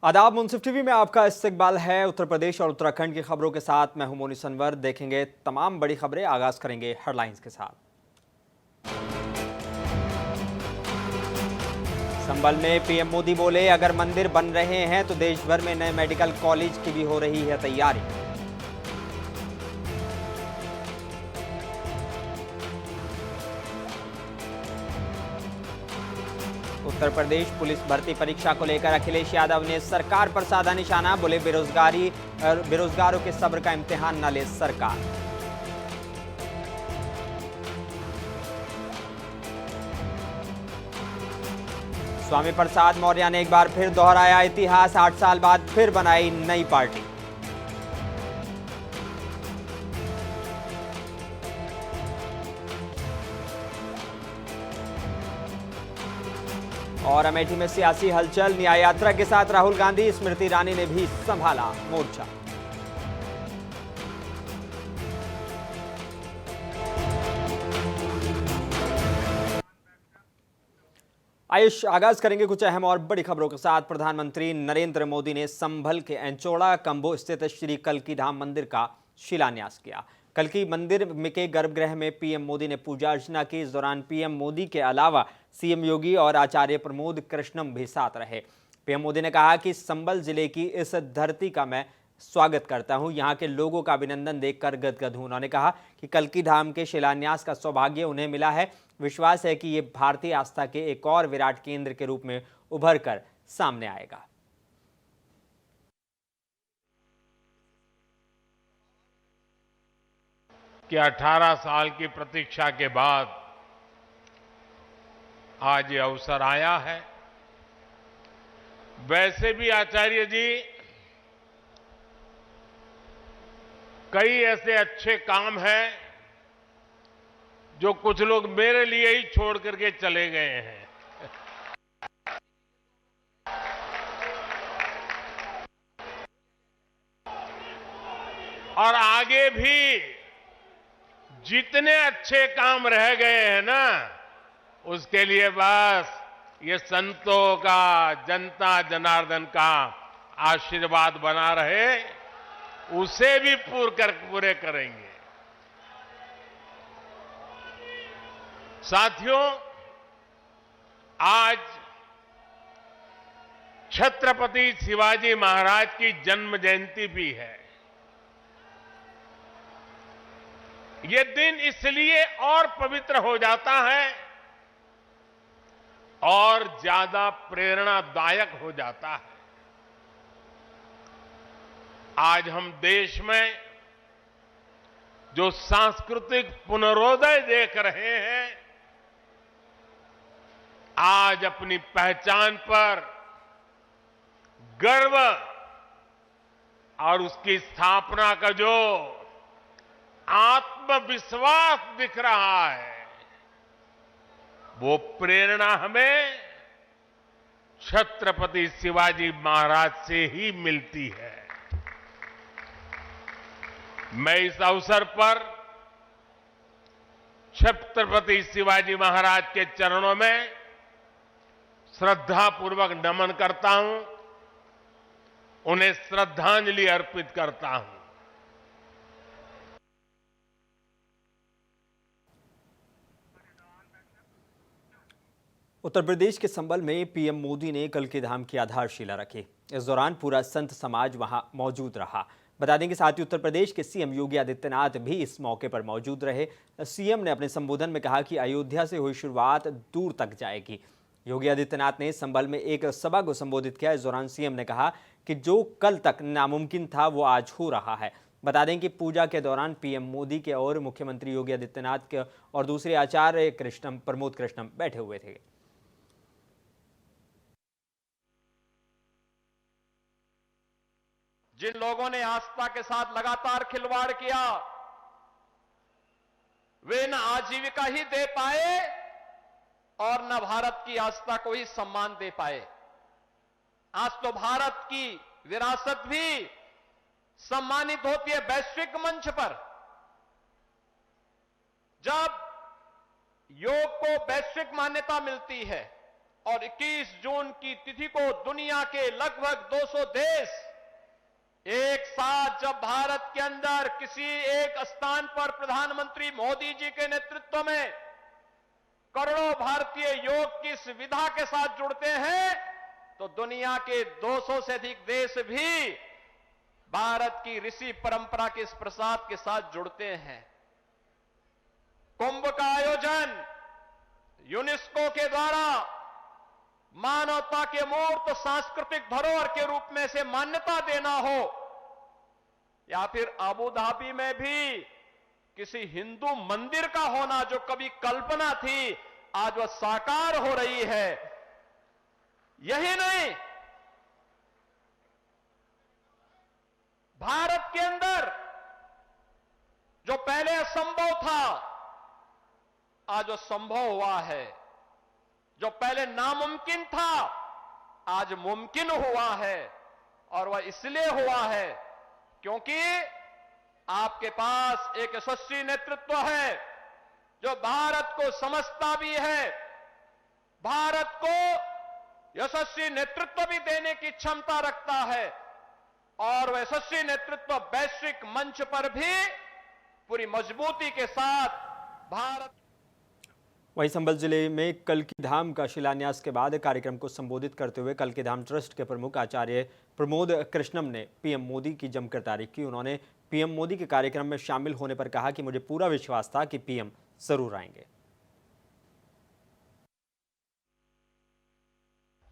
आदाब। मुंसिफ टीवी में आपका इस्तकबाल है। उत्तर प्रदेश और उत्तराखंड की खबरों के साथ मैं हूं मोनी सनवर। देखेंगे तमाम बड़ी खबरें। आगाज करेंगे हेडलाइंस के साथ। संभल में पीएम मोदी बोले, अगर मंदिर बन रहे हैं तो देश भर में नए मेडिकल कॉलेज की भी हो रही है तैयारी। उत्तर प्रदेश पुलिस भर्ती परीक्षा को लेकर अखिलेश यादव ने सरकार पर साधा निशाना। बोले, बेरोजगारों के सब्र का इम्तिहान न ले सरकार। स्वामी प्रसाद मौर्य ने एक बार फिर दोहराया इतिहास। 8 साल बाद फिर बनाई नई पार्टी। और अमेठी में सियासी हलचल। न्याय यात्रा के साथ राहुल गांधी, स्मृति ईरानी ने भी संभाला मोर्चा। आयुष, आगाज करेंगे कुछ अहम और बड़ी खबरों के साथ। प्रधानमंत्री नरेंद्र मोदी ने संभल के एंचोड़ा कंबो स्थित श्री कल्की धाम मंदिर का शिलान्यास किया। कल्की मंदिर के गर्भगृह में पीएम मोदी ने पूजा अर्चना की। इस दौरान पीएम मोदी के अलावा सीएम योगी और आचार्य प्रमोद कृष्णम भी साथ रहे। पीएम मोदी ने कहा कि संभल जिले की इस धरती का मैं स्वागत करता हूं, यहां के लोगों का अभिनंदन देखकर गदगद हूं। उन्होंने कहा कि कल्की धाम के शिलान्यास का सौभाग्य उन्हें मिला है। विश्वास है कि ये भारतीय आस्था के एक और विराट केंद्र के रूप में उभर कर सामने आएगा। कि 18 साल की प्रतीक्षा के बाद आज ये अवसर आया है। वैसे भी आचार्य जी कई ऐसे अच्छे काम हैं जो कुछ लोग मेरे लिए ही छोड़ करके चले गए हैं। और आगे भी जितने अच्छे काम रह गए हैं ना, उसके लिए बस ये संतों का, जनता जनार्दन का आशीर्वाद बना रहे, उसे भी पूरे करेंगे। साथियों, आज छत्रपति शिवाजी महाराज की जन्म जयंती भी है। ये दिन इसलिए और पवित्र हो जाता है और ज्यादा प्रेरणादायक हो जाता है। आज हम देश में जो सांस्कृतिक पुनरोदय देख रहे हैं, आज अपनी पहचान पर गर्व और उसकी स्थापना का जो आत्मविश्वास दिख रहा है, वो प्रेरणा हमें छत्रपति शिवाजी महाराज से ही मिलती है। मैं इस अवसर पर छत्रपति शिवाजी महाराज के चरणों में श्रद्धापूर्वक नमन करता हूं, उन्हें श्रद्धांजलि अर्पित करता हूं। उत्तर प्रदेश के संभल में पीएम मोदी ने कल्की धाम की आधारशिला रखी। इस दौरान पूरा संत समाज वहां मौजूद रहा। बता दें कि साथ ही उत्तर प्रदेश के सीएम योगी आदित्यनाथ भी इस मौके पर मौजूद रहे। सीएम ने अपने संबोधन में कहा कि अयोध्या से हुई शुरुआत दूर तक जाएगी। योगी आदित्यनाथ ने संभल में एक सभा को संबोधित किया। इस दौरान सीएम ने कहा कि जो कल तक नामुमकिन था वो आज हो रहा है। बता दें कि पूजा के दौरान पीएम मोदी के और मुख्यमंत्री योगी आदित्यनाथ के और दूसरे आचार्य प्रमोद कृष्णम बैठे हुए थे। जिन लोगों ने आस्था के साथ लगातार खिलवाड़ किया, वे न आजीविका ही दे पाए और न भारत की आस्था को ही सम्मान दे पाए। आज तो भारत की विरासत भी सम्मानित होती है वैश्विक मंच पर। जब योग को वैश्विक मान्यता मिलती है और 21 जून की तिथि को दुनिया के लगभग 200 देश एक साथ जब भारत के अंदर किसी एक स्थान पर प्रधानमंत्री मोदी जी के नेतृत्व में करोड़ों भारतीय योग की इस विधा के साथ जुड़ते हैं, तो दुनिया के 200 से अधिक देश भी भारत की ऋषि परंपरा के इस प्रसाद के साथ जुड़ते हैं। कुंभ का आयोजन यूनेस्को के द्वारा मानवता के मूर्त सांस्कृतिक धरोहर के रूप में से मान्यता देना हो, या फिर अबू धाबी में भी किसी हिंदू मंदिर का होना जो कभी कल्पना थी, आज वह साकार हो रही है। यही नहीं, भारत के अंदर जो पहले असंभव था, आज वो संभव हुआ है। जो पहले नामुमकिन था, आज मुमकिन हुआ है। और वह इसलिए हुआ है क्योंकि आपके पास एक यशस्वी नेतृत्व है जो भारत को समझता भी है, भारत को यशस्वी नेतृत्व भी देने की क्षमता रखता है, और वह यशस्वी नेतृत्व वैश्विक मंच पर भी पूरी मजबूती के साथ भारत। वहीं संभल जिले में कल्की धाम का शिलान्यास के बाद कार्यक्रम को संबोधित करते हुए कल्की धाम ट्रस्ट के प्रमुख आचार्य प्रमोद कृष्णम ने पीएम मोदी की जमकर तारीफ की। उन्होंने पीएम मोदी के कार्यक्रम में शामिल होने पर कहा कि मुझे पूरा विश्वास था कि पीएम जरूर आएंगे।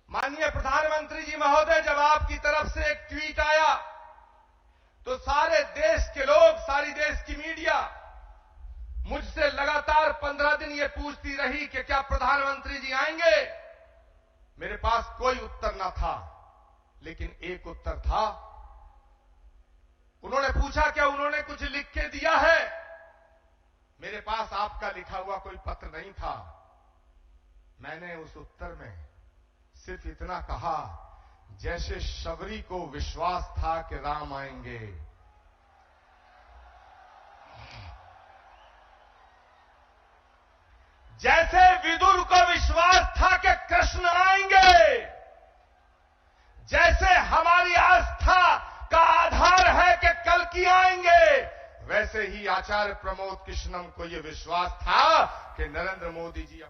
माननीय प्रधानमंत्री जी महोदय, जब आपकी तरफ से एक ट्वीट आया तो सारे देश के लोग, सारी देश की मीडिया मुझसे लगातार 15 दिन ये पूछती रही कि क्या प्रधानमंत्री जी आएंगे। मेरे पास कोई उत्तर ना था, लेकिन एक उत्तर था। उन्होंने पूछा क्या उन्होंने कुछ लिख के दिया है। मेरे पास आपका लिखा हुआ कोई पत्र नहीं था। मैंने उस उत्तर में सिर्फ इतना कहा, जैसे शबरी को विश्वास था कि राम आएंगे, जैसे विदुर को विश्वास था कि कृष्ण आएंगे, जैसे हमारी आस्था का आधार है कि कल्की आएंगे, वैसे ही आचार्य प्रमोद कृष्णम को यह विश्वास था कि नरेंद्र मोदी जी।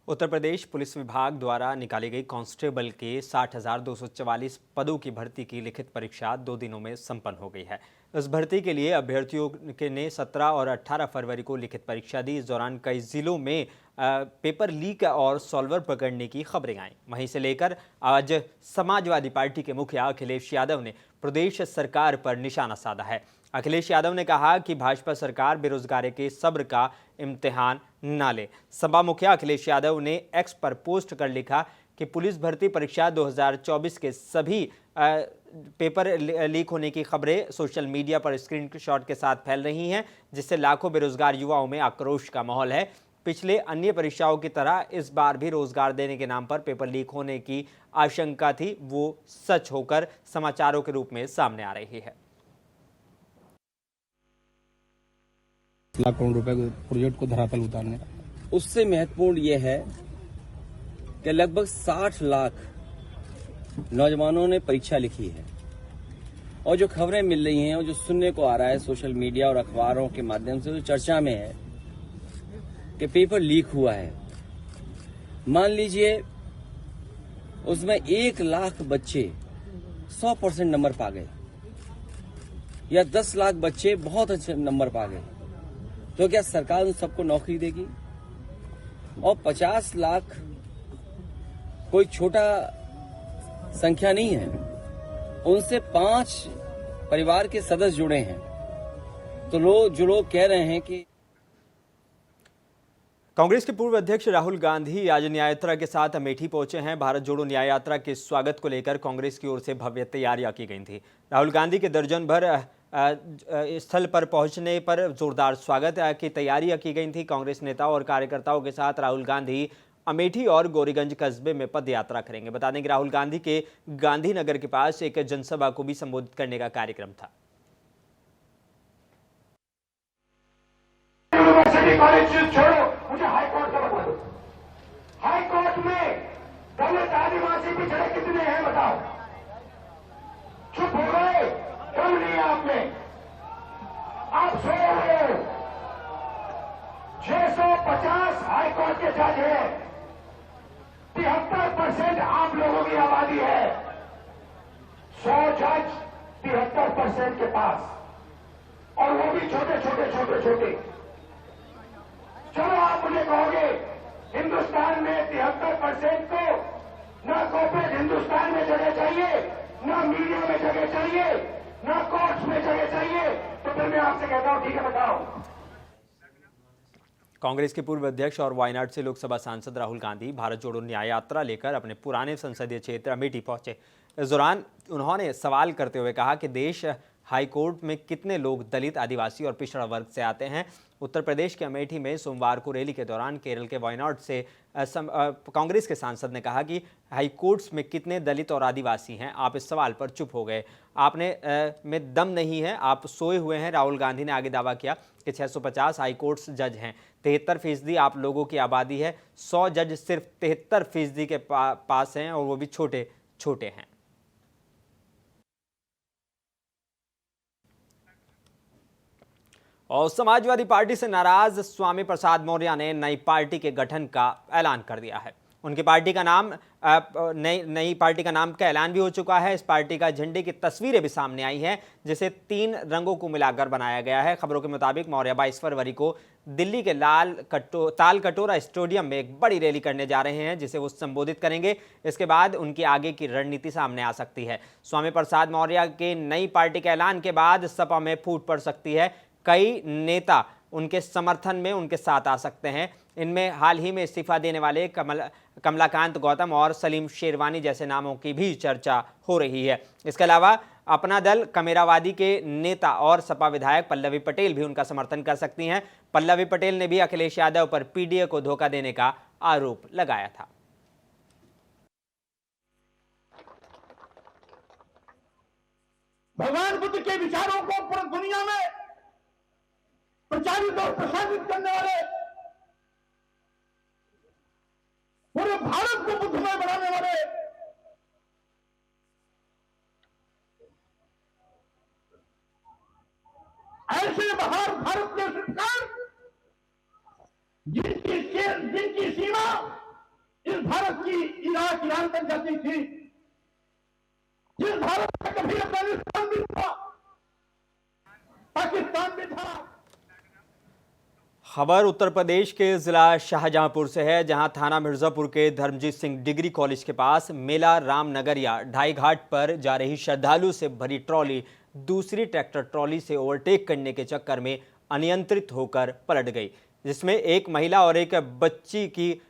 उत्तर प्रदेश पुलिस विभाग द्वारा निकाली गई कांस्टेबल के 60,244 पदों की भर्ती की लिखित परीक्षा 2 दिनों में संपन्न हो गई है। इस भर्ती के लिए अभ्यर्थियों के ने 17 और 18 फरवरी को लिखित परीक्षा दी। इस दौरान कई जिलों में पेपर लीक और सॉल्वर पकड़ने की खबरें आईं। वहीं से लेकर आज समाजवादी पार्टी के मुखिया अखिलेश यादव ने प्रदेश सरकार पर निशाना साधा है। अखिलेश यादव ने कहा कि भाजपा सरकार बेरोजगारी के सब्र का इम्तिहान न ले। सपा मुखिया अखिलेश यादव ने एक्स पर पोस्ट कर लिखा कि पुलिस भर्ती परीक्षा 2024 के सभी पेपर लीक होने की खबरें सोशल मीडिया पर स्क्रीनशॉट के साथ फैल रही हैं, जिससे लाखों बेरोजगार युवाओं में आक्रोश का माहौल है। पिछले अन्य परीक्षाओं की तरह इस बार भी रोजगार देने के नाम पर पेपर लीक होने की आशंका थी, वो सच होकर समाचारों के रूप में सामने आ रही है। लाख करोड़ रुपए प्रोजेक्ट को धरातल उतारने का, उससे महत्वपूर्ण यह है कि लगभग 60 लाख नौजवानों ने परीक्षा लिखी है, और जो खबरें मिल रही हैं और जो सुनने को आ रहा है सोशल मीडिया और अखबारों के माध्यम से, जो चर्चा में है कि पेपर लीक हुआ है। मान लीजिए उसमें 1 लाख बच्चे 100% नंबर पा गए, या 10 लाख बच्चे बहुत अच्छे नंबर पा गए, तो क्या सरकार उन सबको नौकरी देगी? और 50 लाख कोई छोटा संख्या नहीं है, उनसे 5 परिवार के सदस्य जुड़े हैं। तो जो लोग कह रहे हैं कि कांग्रेस के पूर्व अध्यक्ष राहुल गांधी आज न्याय यात्रा के साथ अमेठी पहुंचे हैं। भारत जोड़ो न्याय यात्रा के स्वागत को लेकर कांग्रेस की ओर से भव्य तैयारियां की गई थी। राहुल गांधी के दर्जन भर स्थल पर पहुंचने पर जोरदार स्वागत की तैयारियां की गई थी। कांग्रेस नेताओं और कार्यकर्ताओं के साथ राहुल गांधी अमेठी और गौरीगंज कस्बे में पद यात्रा करेंगे। बता दें कि राहुल गांधी के गांधीनगर के पास एक जनसभा को भी संबोधित करने का कार्यक्रम था। छोड़ो, मुझे हाईकोर्ट का बता दो। हाईकोर्ट पिछड़े कितने हैं बताओ? चुप हो गए, कम नहीं आपने, आप सोए हुए हो। 650 हाईकोर्ट के जज हैं, 73% आप लोगों की आबादी है, 100 जज 73% के पास, और वो भी छोटे छोटे। चलो आप मुझे कहोगे हिंदुस्तान में 73% को ना कॉर्पोरेट हिंदुस्तान में जगह चाहिए, ना मीडिया में जगह चाहिए, ना कोर्ट्स में जगह चाहिए, तो फिर मैं आपसे कहता हूं ठीक है बताओ। कांग्रेस के पूर्व अध्यक्ष और वायनाड से लोकसभा सांसद राहुल गांधी भारत जोड़ो न्याय यात्रा लेकर अपने पुराने संसदीय क्षेत्र अमेठी पहुंचे। इस दौरान उन्होंने सवाल करते हुए कहा कि देश हाईकोर्ट में कितने लोग दलित, आदिवासी और पिछड़ा वर्ग से आते हैं। उत्तर प्रदेश के अमेठी में सोमवार को रैली के दौरान केरल के वायनाड से कांग्रेस के सांसद ने कहा कि हाईकोर्ट्स में कितने दलित और आदिवासी हैं, आप इस सवाल पर चुप हो गए, आपने में दम नहीं है, आप सोए हुए हैं। राहुल गांधी ने आगे दावा किया कि 650 हाईकोर्ट्स जज हैं, 73% आप लोगों की आबादी है, 100 जज सिर्फ 73% के पास हैं और वो भी छोटे छोटे हैं। और समाजवादी पार्टी से नाराज स्वामी प्रसाद मौर्य ने नई पार्टी के गठन का ऐलान कर दिया है। उनकी पार्टी का नाम नई पार्टी का नाम का ऐलान भी हो चुका है। इस पार्टी का झंडे की तस्वीरें भी सामने आई हैं, जिसे 3 रंगों को मिलाकर बनाया गया है। खबरों के मुताबिक मौर्य 22 फरवरी को दिल्ली के ताल कटोरा स्टेडियम में एक बड़ी रैली करने जा रहे हैं, जिसे वो संबोधित करेंगे। इसके बाद उनकी आगे की रणनीति सामने आ सकती है। स्वामी प्रसाद मौर्य के नई पार्टी के ऐलान के बाद सपा में फूट पड़ सकती है। कई नेता उनके समर्थन में उनके साथ आ सकते हैं। इनमें हाल ही में इस्तीफा देने वाले कमलाकांत गौतम और सलीम शेरवानी जैसे नामों की भी चर्चा हो रही है। इसके अलावा अपना दल कमेरावादी के नेता और सपा विधायक पल्लवी पटेल भी उनका समर्थन कर सकती हैं। पल्लवी पटेल ने भी अखिलेश यादव पर पीडीए को धोखा देने का आरोप लगाया था। भगवान बुद्ध के विचारों को पूरी दुनिया में प्रचारित और प्रसारित करने वाले, पूरे भारत को बुद्धमय बनाने वाले ऐसे महान भारत के शिल्पकार, जिनकी सीमा इस भारत की इराक ईरान तक जाती थी, जिस भारत में कभी अफगानिस्तान भी था, पाकिस्तान भी था। खबर उत्तर प्रदेश के जिला शाहजहांपुर से है, जहां थाना मिर्जापुर के धर्मजीत सिंह डिग्री कॉलेज के पास मेला रामनगरिया ढाई घाट पर जा रही श्रद्धालु से भरी ट्रॉली दूसरी ट्रैक्टर ट्रॉली से ओवरटेक करने के चक्कर में अनियंत्रित होकर पलट गई, जिसमें एक महिला और एक बच्ची की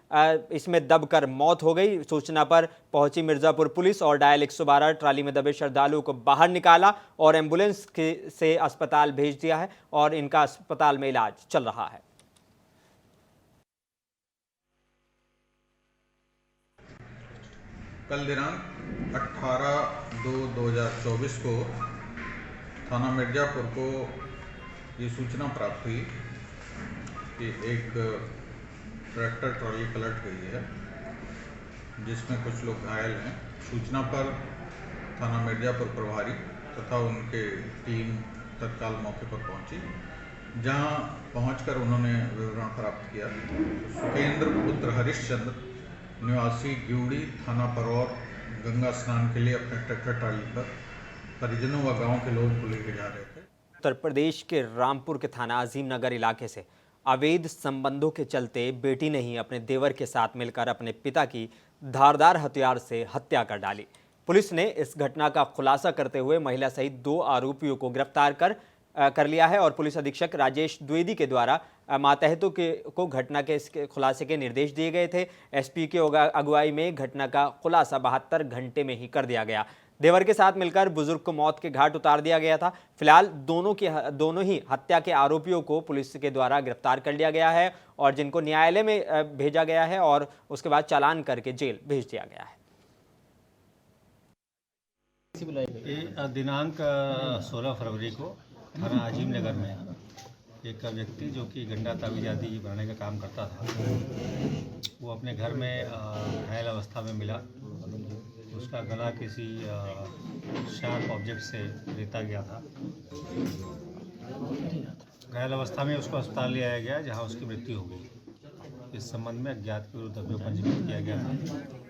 इसमें दबकर मौत हो गई। सूचना पर पहुंची मिर्जापुर पुलिस और डायल 112 ट्राली में दबे श्रद्धालुओं को बाहर निकाला और एम्बुलेंस से अस्पताल भेज दिया है और इनका अस्पताल में इलाज चल रहा है। कल दिनांक 18/2/2024 को थाना मिर्जापुर को ये सूचना प्राप्त हुई कि एक ट्रैक्टर ट्रॉली पलट गई है, जिसमें कुछ लोग घायल हैं। सूचना पर थाना मिर्जापुर प्रभारी तथा उनके टीम तत्काल मौके पर पहुंची, जहां पहुंचकर उन्होंने विवरण प्राप्त किया। सुखेंद्र पुत्र हरिश्चंद्र निवासी ग्यूड़ी थाना परौर गंगा स्नान के लिए अपने ट्रैक्टर ट्रॉली पर परिजनों व गांव के लोगों को लेकर जा रहे थे। उत्तर प्रदेश के रामपुर के थाना अजीम नगर इलाके से अवैध संबंधों के चलते बेटी ने ही अपने देवर के साथ मिलकर अपने पिता की धारदार हथियार से हत्या कर डाली। पुलिस ने इस घटना का खुलासा करते हुए महिला सहित 2 आरोपियों को गिरफ्तार कर लिया है और पुलिस अधीक्षक राजेश द्विवेदी के द्वारा मातहतों को घटना के इसके खुलासे के निर्देश दिए गए थे। एसपी की अगुवाई में घटना का खुलासा 72 घंटे में ही कर दिया गया। देवर के साथ मिलकर बुजुर्ग को मौत के घाट उतार दिया गया था। फिलहाल दोनों ही हत्या के आरोपियों को पुलिस के द्वारा गिरफ्तार कर लिया गया है और जिनको न्यायालय में भेजा गया है और उसके बाद चालान करके जेल भेज दिया गया है। दिनांक 16 फरवरी को थाना अजीम नगर में एक व्यक्ति जो कि गंडा तावीज़ आदि बनाने का काम करता था, वो अपने घर में घायल अवस्था में मिला। उसका गला किसी शार्प ऑब्जेक्ट से रेता गया था। घायल अवस्था में उसको अस्पताल ले आया गया, जहां उसकी मृत्यु हो गई। इस संबंध में अज्ञात के विरुद्ध अभियोग पंजीकृत किया गया था।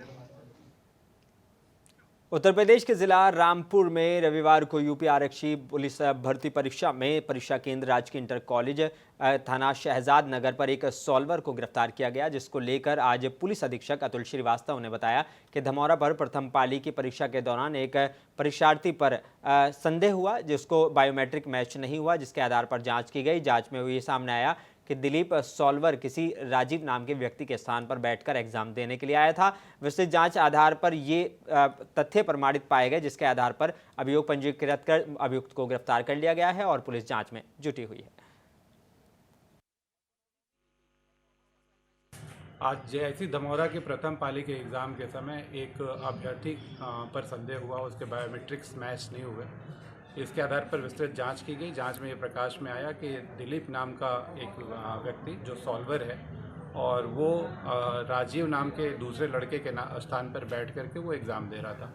उत्तर प्रदेश के जिला रामपुर में रविवार को यूपी आरक्षी पुलिस भर्ती परीक्षा में परीक्षा केंद्र राजकीय इंटर कॉलेज थाना शहजाद नगर पर एक सॉल्वर को गिरफ्तार किया गया, जिसको लेकर आज पुलिस अधीक्षक अतुल श्रीवास्तव ने बताया कि धमौरा पर प्रथम पाली की परीक्षा के दौरान एक परीक्षार्थी पर संदेह हुआ, जिसको बायोमेट्रिक मैच नहीं हुआ, जिसके आधार पर जांच की गई। जांच में ये सामने आया कि दिलीप सॉल्वर किसी राजीव नाम के व्यक्ति के स्थान पर बैठकर एग्जाम देने के लिए आया था। विस्तृत जांच आधार पर ये तथ्य प्रमाणित पाए गए, जिसके आधार पर अभियोग पंजीकृत कर अभियुक्त को गिरफ्तार कर लिया गया है और पुलिस जांच में जुटी हुई है। आज जेआईसी धमौरा के प्रथम पाली के एग्ज़ाम के समय एक अभ्यर्थी पर संदेह हुआ, उसके बायोमेट्रिक्स मैच नहीं हुए। इसके आधार पर विस्तृत जांच की गई। जांच में ये प्रकाश में आया कि दिलीप नाम का एक व्यक्ति जो सॉल्वर है और वो राजीव नाम के दूसरे लड़के के स्थान पर बैठ करके वो एग्ज़ाम दे रहा था।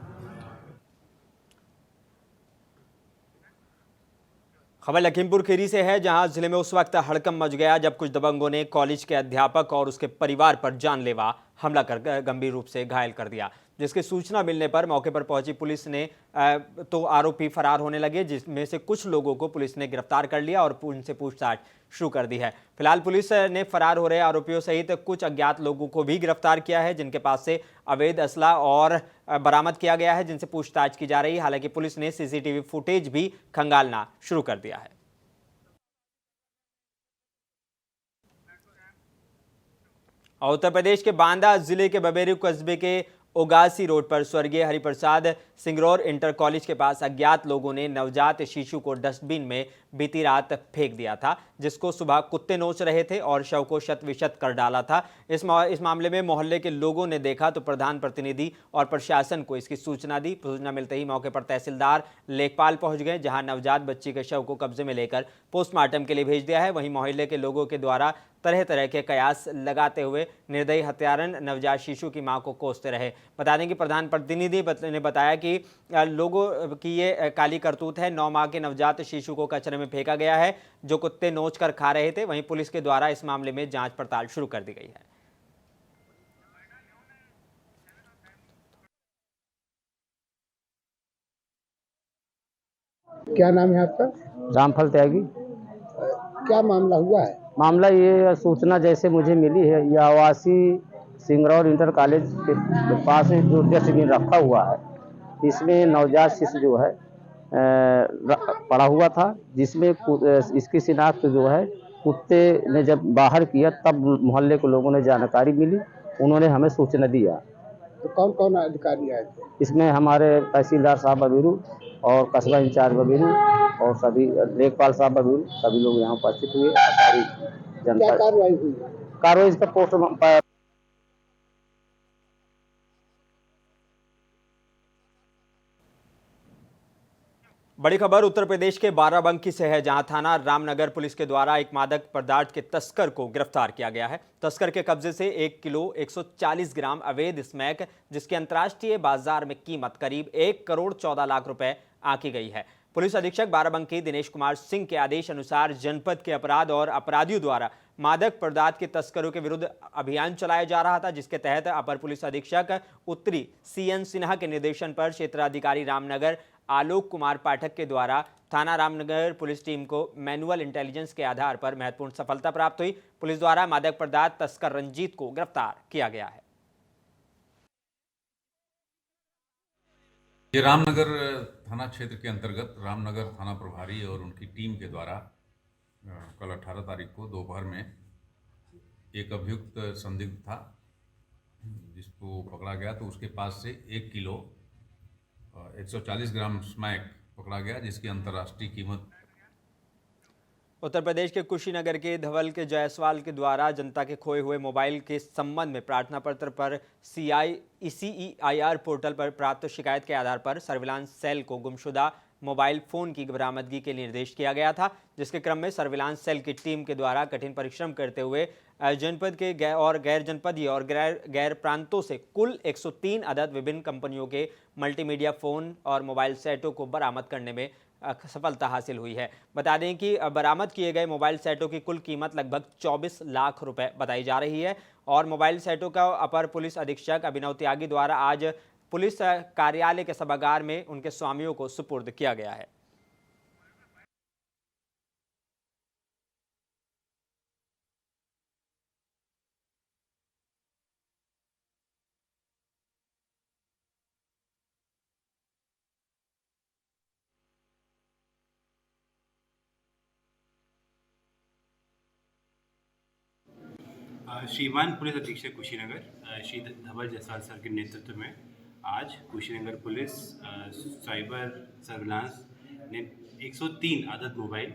खबर लखीमपुर खीरी से है, जहां जिले में उस वक्त हड़कंप मच गया जब कुछ दबंगों ने कॉलेज के अध्यापक और उसके परिवार पर जानलेवा हमला कर गंभीर रूप से घायल कर दिया। जिसकी सूचना मिलने पर मौके पर पहुंची पुलिस ने तो आरोपी फरार होने लगे, जिसमें से कुछ लोगों को पुलिस ने गिरफ्तार कर लिया और उनसे पूछताछ शुरू कर दी है। फिलहाल पुलिस ने फरार हो रहे आरोपियों सहित कुछ अज्ञात लोगों को भी गिरफ्तार किया है, जिनके पास से अवैध असला और बरामद किया गया है, जिनसे पूछताछ की जा रही है। हालांकि पुलिस ने सीसीटीवी फुटेज भी खंगालना शुरू कर दिया है। उत्तर प्रदेश के बांदा जिले के बबेरू कस्बे के ओगासी रोड पर स्वर्गीय हरिप्रसाद सिंगरौर इंटर कॉलेज के पास अज्ञात लोगों ने नवजात शिशु को डस्टबिन में बीती रात फेंक दिया था, जिसको सुबह कुत्ते नोच रहे थे और शव को शत-विशत कर डाला था। इस मामले में मोहल्ले के लोगों ने देखा तो प्रधान प्रतिनिधि और प्रशासन को इसकी सूचना दी। सूचना मिलते ही मौके पर तहसीलदार लेखपाल पहुंच गए, जहां नवजात बच्ची के शव को कब्जे में लेकर पोस्टमार्टम के लिए भेज दिया है। वहीं मोहल्ले के लोगों के द्वारा तरह तरह के कयास लगाते हुए निर्दयी हत्यारन नवजात शिशु की मां को कोसते रहे। बता दें कि प्रधान प्रतिनिधि ने बताया कि लोगों की ये काली करतूत है। 9 माह के नवजात शिशु को कचरे में फेंका गया है, जो कुत्ते नोच कर खा रहे थे। वहीं पुलिस के द्वारा इस मामले में जांच पड़ताल शुरू कर दी गई है। क्या नाम है आपका? रामफल त्यागी। क्या मामला हुआ है? मामला ये सूचना जैसे मुझे मिली है, ये आवासी सिंगरौर इंटर कॉलेज के पास में जो डस्टबिन रखा हुआ है, इसमें नवजात शिशु जो है पड़ा हुआ था, जिसमें इसकी शिनाख्त जो है कुत्ते ने जब बाहर किया तब मोहल्ले के लोगों ने जानकारी मिली, उन्होंने हमें सूचना दिया। तो कौन कौन अधिकारी आए थे? इसमें हमारे तहसीलदार साहब बबेरू और कस्बा इंचार्ज बबेरू और सभी लेखपाल साहब बबेरू, सभी लोग यहाँ उपस्थित हुए। सारी जनता क्या कार्रवाई हुई? कार्रवाई इसका पोस्ट बड़ी खबर उत्तर प्रदेश के बाराबंकी से है, जहां थाना रामनगर पुलिस के द्वारा एक मादक पदार्थ के तस्कर को गिरफ्तार किया गया है। तस्कर के कब्जे से 1 किलो 140 ग्राम अवैध स्मैक, जिसकी अंतर्राष्ट्रीय बाजार में कीमत करीब 1 करोड़ 14 लाख रुपए आंकी गई है। पुलिस अधीक्षक बाराबंकी दिनेश कुमार सिंह के आदेश अनुसार जनपद के अपराध और अपराधियों द्वारा मादक पदार्थ के तस्करों के विरुद्ध अभियान चलाया जा रहा था, जिसके तहत अपर पुलिस अधीक्षक उत्तरी CN सिन्हा के निर्देशन पर क्षेत्राधिकारी रामनगर आलोक कुमार पाठक के द्वारा थाना रामनगर पुलिस टीम को मैनुअल इंटेलिजेंस के आधार पर महत्वपूर्ण सफलता प्राप्त हुई। पुलिस द्वारा मादक पदार्थ तस्कर रंजीत को गिरफ्तार किया गया है। ये रामनगर थाना क्षेत्र के अंतर्गत रामनगर थाना प्रभारी और उनकी टीम के द्वारा कल 18 तारीख को दोपहर में एक अभियुक्त संदिग्ध था, जिसको पकड़ा गया। तो उसके पास से 1 किलो 140 ग्राम स्मैक पकड़ा गया, जिसकी अंतर्राष्ट्रीय कीमत उत्तर प्रदेश के कुशीनगर के धवल के जायसवाल के द्वारा जनता के खोए हुए मोबाइल के संबंध में प्रार्थना पत्र पर CEIR पोर्टल पर प्राप्त शिकायत के आधार पर सर्विलांस सेल को गुमशुदा मोबाइल फोन की बरामदगी के लिए निर्देश किया गया था, जिसके क्रम में सर्विलांस सेल की टीम के द्वारा कठिन परिश्रम करते हुए जनपद के गैर जनपदीय और गैर प्रांतों से कुल 103 अदद विभिन्न कंपनियों के मल्टीमीडिया फोन और मोबाइल सेटों को बरामद करने में सफलता हासिल हुई है। बता दें कि बरामद किए गए मोबाइल सेटों की कुल कीमत लगभग 24 लाख रुपए बताई जा रही है और मोबाइल सेटों का अपर पुलिस अधीक्षक अभिनव त्यागी द्वारा आज पुलिस कार्यालय के सभागार में उनके स्वामियों को सुपुर्द किया गया है। श्रीमान पुलिस अधीक्षक कुशीनगर श्री धवल जायसवाल सर के नेतृत्व में आज कुशीनगर पुलिस साइबर सर्विलांस ने 103 अदद मोबाइल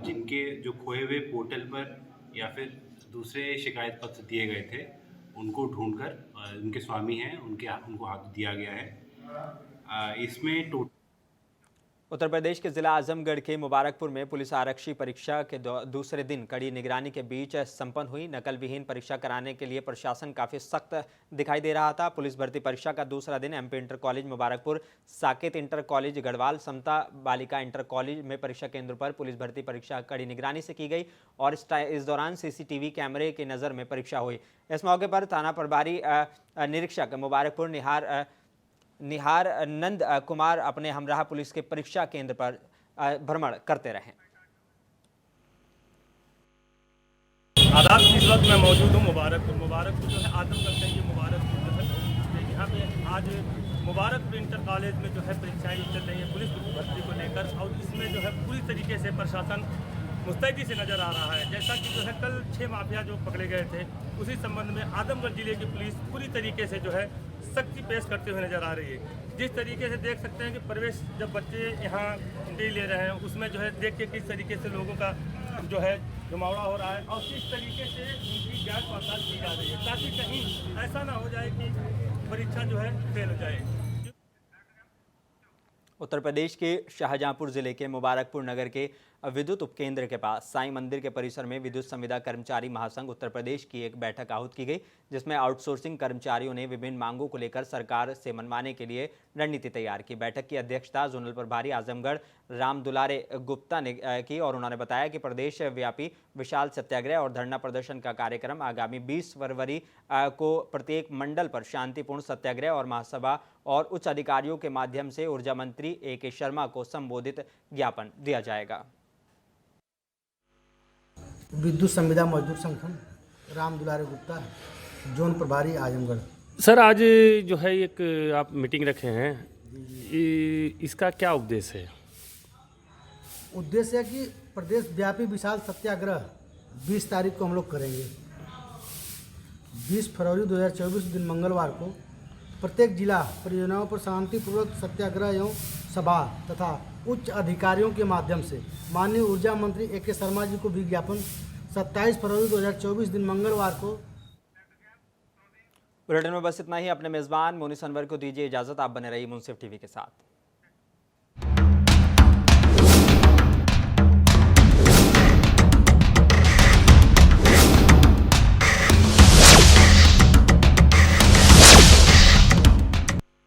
जिनके जो खोए हुए पोर्टल पर या फिर दूसरे शिकायत पत्र दिए गए थे उनको ढूंढकर उनके स्वामी हैं उनको हाथ दिया गया है। इसमें उत्तर प्रदेश के जिला आजमगढ़ के मुबारकपुर में पुलिस आरक्षी परीक्षा के दूसरे दिन कड़ी निगरानी के बीच संपन्न हुई। नकल विहीन परीक्षा कराने के लिए प्रशासन काफी सख्त दिखाई दे रहा था। पुलिस भर्ती परीक्षा का दूसरा दिन MP inter college Mubarakpur, Saket inter college Garhwal, Samta Balika inter college में परीक्षा केंद्र पर पुलिस भर्ती परीक्षा कड़ी निगरानी से की गई और इस दौरान CCTV कैमरे की नज़र में परीक्षा हुई। इस मौके पर थाना प्रभारी निरीक्षक मुबारकपुर निहार नंद कुमार अपने हमराह पुलिस के परीक्षा केंद्र पर भ्रमण करते रहे। आदाब, इस वक्त मैं मौजूद हूँ मुबारकपुर जो है आजमगढ़ का ये मुबारकपुर जो है यहाँ पे आज मुबारकपुर इंटर कॉलेज में जो है परीक्षाएं चल रही हैं पुलिस भर्ती को लेकर और इसमें जो है पूरी तरीके से प्रशासन मुस्तैदी से नज़र आ रहा है। जैसा कि जो है कल 6 माफिया जो पकड़े गए थे उसी संबंध में आजमगढ़ जिले की पुलिस पूरी तरीके से जो है सख्ती पेश करते हुए नजर आ रही है। जिस तरीके से देख सकते हैं कि प्रवेश जब बच्चे यहाँ एंट्री ले रहे हैं उसमें जो है देख के किस तरीके से लोगों का जो है जमावड़ा हो रहा है और किस तरीके से उनकी जांच पड़ताल की जा रही है ताकि कहीं ऐसा ना हो जाए कि परीक्षा जो है फेल हो जाए। उत्तर प्रदेश के शाहजहांपुर जिले के मुबारकपुर नगर के विद्युत उपकेंद्र के पास साईं मंदिर के परिसर में विद्युत संविदा कर्मचारी महासंघ उत्तर प्रदेश की एक बैठक आहूत की गई, जिसमें आउटसोर्सिंग कर्मचारियों ने विभिन्न मांगों को लेकर सरकार से मनवाने के लिए रणनीति तैयार की। बैठक की अध्यक्षता जोनल प्रभारी आजमगढ़ राम दुलारे गुप्ता ने की और उन्होंने बताया कि प्रदेश व्यापी विशाल सत्याग्रह और धरना प्रदर्शन का कार्यक्रम आगामी 20 फरवरी को प्रत्येक मंडल पर शांतिपूर्ण सत्याग्रह और महासभा और उच्च अधिकारियों के माध्यम से ऊर्जा मंत्री AK शर्मा को संबोधित ज्ञापन दिया जाएगा। विद्युत संविदा मजदूर संगठन राम दुलारे गुप्ता, जोन प्रभारी आजमगढ़। सर आज जो है एक आप मीटिंग रखे हैं, इसका क्या उद्देश्य है? उद्देश्य है कि प्रदेश व्यापी विशाल सत्याग्रह 20 तारीख को हम लोग करेंगे। 20 फरवरी 2024 दिन मंगलवार को प्रत्येक जिला परियोजनाओं पर शांतिपूर्वक सत्याग्रह एवं सभा तथा उच्च अधिकारियों के माध्यम से माननीय ऊर्जा मंत्री AK शर्मा जी को विज्ञापन 27 फरवरी 2024 दिन मंगलवार को। बुलेटिन में बस इतना ही। अपने मेजबान मोनी सनवर को दीजिए इजाजत। आप बने रहिए मुंसिफ TV के साथ।